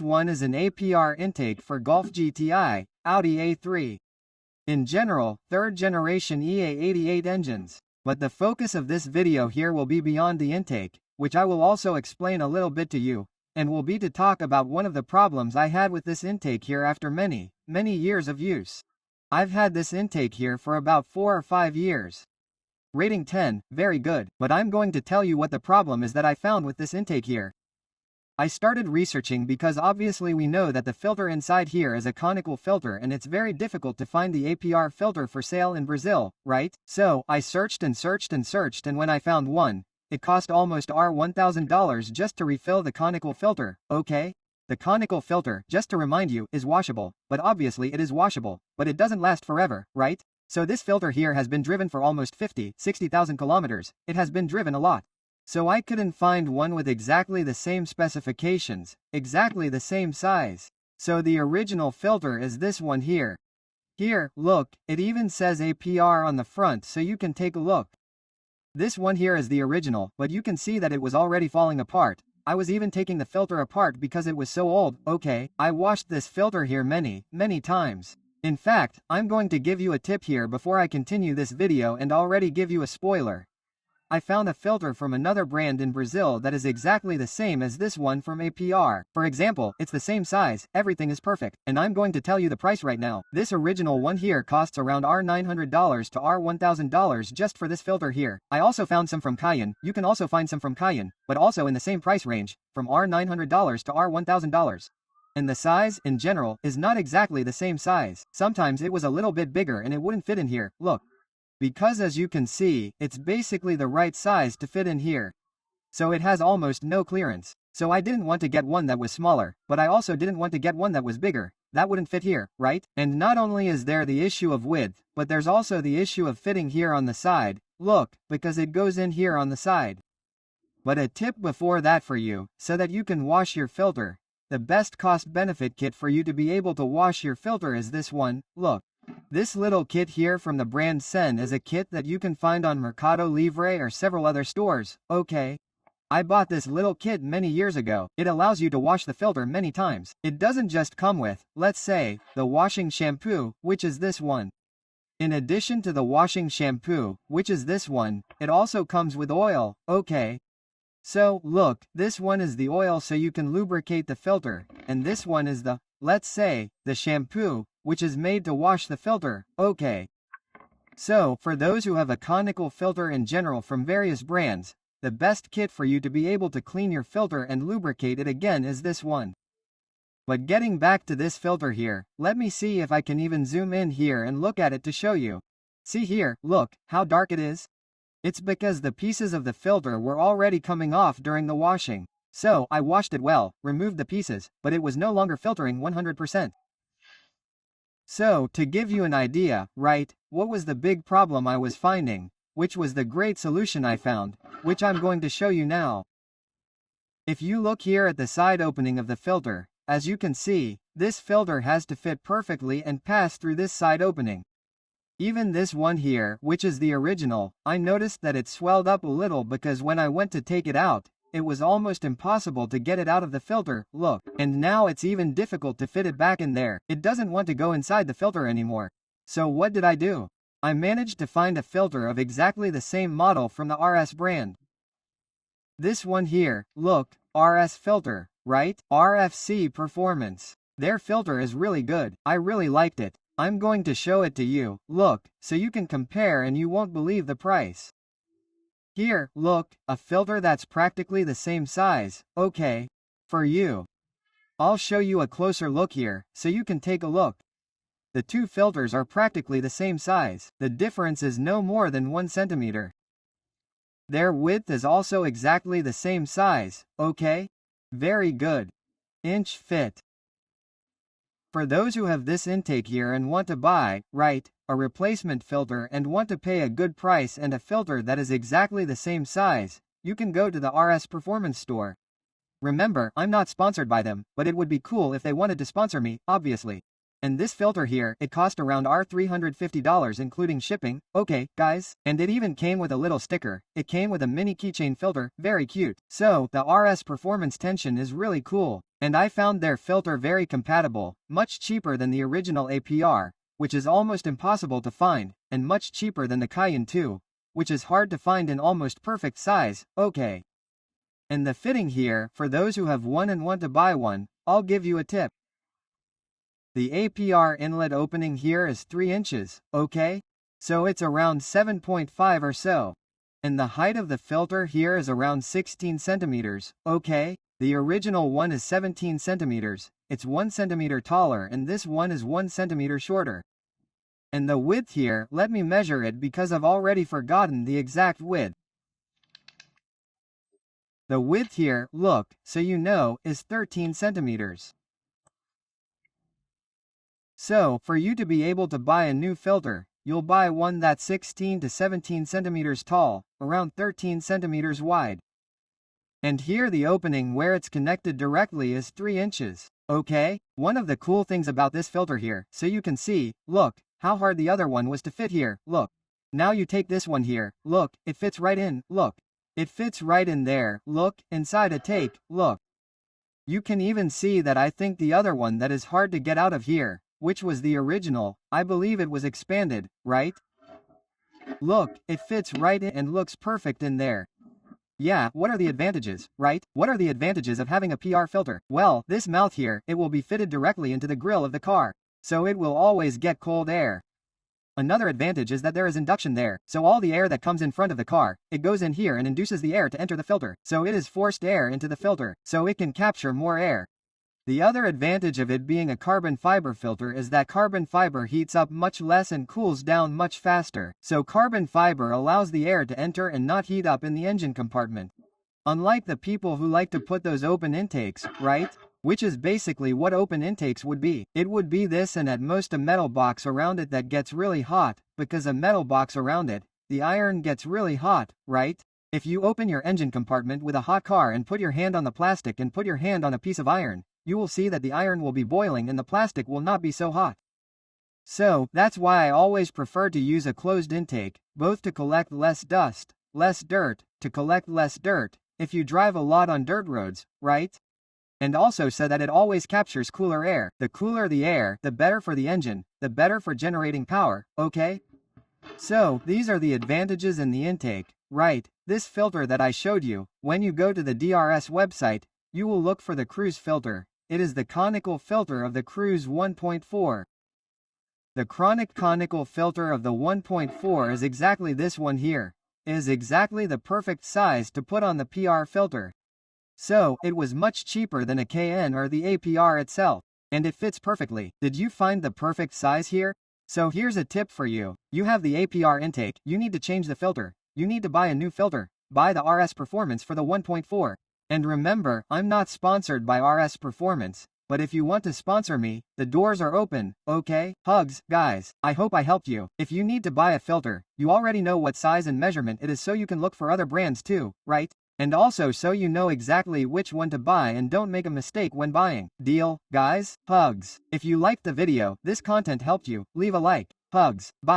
one is an APR intake for Golf GTI, Audi A3. In general, third generation EA88 engines. But the focus of this video here will be beyond the intake, which I will also explain a little bit to you, and will be to talk about one of the problems I had with this intake here after many years of use. I've had this intake here for about 4 or 5 years. Rating 10, very good, but I'm going to tell you what the problem is that I found with this intake here. I started researching because obviously we know that the filter inside here is a conical filter and it's very difficult to find the APR filter for sale in Brazil, right? So, I searched and searched and searched, and when I found one, it cost almost $1,000 just to refill the conical filter, okay? The conical filter, just to remind you, is washable, but obviously it is washable, but it doesn't last forever, right? So this filter here has been driven for almost 60,000 kilometers, it has been driven a lot. So I couldn't find one with exactly the same specifications, exactly the same size. So the original filter is this one here. Here, look, it even says APR on the front so you can take a look. This one here is the original, but you can see that it was already falling apart. I was even taking the filter apart because it was so old, okay? I washed this filter here many times. In fact, I'm going to give you a tip here before I continue this video and already give you a spoiler. I found a filter from another brand in Brazil that is exactly the same as this one from APR. For example, it's the same size, everything is perfect, and I'm going to tell you the price right now. This original one here costs around $900 to $1,000 just for this filter here. I also found some from Cayenne, you can also find some from Cayenne, but also in the same price range, from $900 to $1,000. And the size, in general, is not exactly the same size. Sometimes it was a little bit bigger and it wouldn't fit in here, look. Because as you can see, it's basically the right size to fit in here. So it has almost no clearance. So I didn't want to get one that was smaller, but I also didn't want to get one that was bigger. That wouldn't fit here, right? And not only is there the issue of width, but there's also the issue of fitting here on the side. Look, because it goes in here on the side. But a tip before that for you, so that you can wash your filter. The best cost-benefit kit for you to be able to wash your filter is this one, look. This little kit here from the brand Sedan is a kit that you can find on Mercado Libre or several other stores, okay? I bought this little kit many years ago. It allows you to wash the filter many times. It doesn't just come with, let's say, the washing shampoo, which is this one. In addition to the washing shampoo, which is this one, it also comes with oil, okay? So, look, this one is the oil so you can lubricate the filter, and this one is the, let's say, the shampoo, which is made to wash the filter, okay. So, for those who have a conical filter in general from various brands, the best kit for you to be able to clean your filter and lubricate it again is this one. But getting back to this filter here, let me see if I can even zoom in here and look at it to show you. See here, look, how dark it is? It's because the pieces of the filter were already coming off during the washing. So, I washed it well, removed the pieces, but it was no longer filtering 100%. So, to give you an idea, right, what was the big problem I was finding, which was the great solution I found, which I'm going to show you now. If you look here at the side opening of the filter, as you can see, this filter has to fit perfectly and pass through this side opening. Even this one here, which is the original, I noticed that it swelled up a little because when I went to take it out, it was almost impossible to get it out of the filter, look, and now it's even difficult to fit it back in there. It doesn't want to go inside the filter anymore. So what did I do? I managed to find a filter of exactly the same model from the RS brand. This one here, look, RS filter, right? RFC Performance. Their filter is really good. I really liked it. I'm going to show it to you, look, so you can compare and you won't believe the price. Here, look, a filter that's practically the same size, okay, for you. I'll show you a closer look here, so you can take a look. The two filters are practically the same size. The difference is no more than 1 centimeter. Their width is also exactly the same size, okay? Very good. Inch fit. For those who have this intake here and want to buy, right, a replacement filter and want to pay a good price and a filter that is exactly the same size, you can go to the RS Performance store. Remember, I'm not sponsored by them, but it would be cool if they wanted to sponsor me, obviously. And this filter here, it cost around $350 including shipping, okay, guys? And it even came with a little sticker, it came with a mini keychain filter, very cute. So, the RS Performance Tension is really cool. And I found their filter very compatible, much cheaper than the original APR, which is almost impossible to find, and much cheaper than the Cayenne 2, which is hard to find in almost perfect size, okay. And the fitting here, for those who have one and want to buy one, I'll give you a tip. The APR inlet opening here is 3 inches, okay? So it's around 7.5 or so. And the height of the filter here is around 16 centimeters, okay? The original one is 17 centimeters, it's 1 centimeter taller and this one is 1 centimeter shorter. And the width here, let me measure it because I've already forgotten the exact width. The width here, look, so you know, is 13 centimeters. So, for you to be able to buy a new filter, you'll buy one that's 16 to 17 centimeters tall, around 13 centimeters wide. And here the opening where it's connected directly is 3 inches, okay? One of the cool things about this filter here, so you can see, look, how hard the other one was to fit here, look. Now you take this one here, look, it fits right in, look. It fits right in there, look, inside a take, look. You can even see that I think the other one that is hard to get out of here, which was the original, I believe it was expanded, right? Look, it fits right in and looks perfect in there. Yeah, what are the advantages, right? What are the advantages of having a PR filter? Well, this mouth here, it will be fitted directly into the grille of the car, so it will always get cold air. Another advantage is that there is induction there, so all the air that comes in front of the car, it goes in here and induces the air to enter the filter, so it is forced air into the filter, so it can capture more air. The other advantage of it being a carbon fiber filter is that carbon fiber heats up much less and cools down much faster, so carbon fiber allows the air to enter and not heat up in the engine compartment. Unlike the people who like to put those open intakes, right? Which is basically what open intakes would be. It would be this and at most a metal box around it that gets really hot, because a metal box around it, the iron gets really hot, right? If you open your engine compartment with a hot car and put your hand on the plastic and put your hand on a piece of iron, you will see that the iron will be boiling and the plastic will not be so hot. So, that's why I always prefer to use a closed intake, both to collect less dust, less dirt, to collect less dirt, if you drive a lot on dirt roads, right? And also so that it always captures cooler air. The cooler the air, the better for the engine, the better for generating power, okay? So, these are the advantages in the intake, right? This filter that I showed you, when you go to the DRS website, you will look for the cruise filter. It is the conical filter of the Cruise 1.4. The conical filter of the 1.4 is exactly this one here. It is exactly the perfect size to put on the PR filter. So, it was much cheaper than a Cayenne or the APR itself. And it fits perfectly. Did you find the perfect size here? So here's a tip for you. You have the APR intake, you need to change the filter. You need to buy a new filter. Buy the RS Performance for the 1.4. And remember, I'm not sponsored by RS Performance, but if you want to sponsor me, the doors are open, okay? Hugs, guys. I hope I helped you. If you need to buy a filter, you already know what size and measurement it is so you can look for other brands too, right? And also so you know exactly which one to buy and don't make a mistake when buying. Deal, guys? Hugs. If you liked the video, this content helped you, leave a like. Hugs. Bye.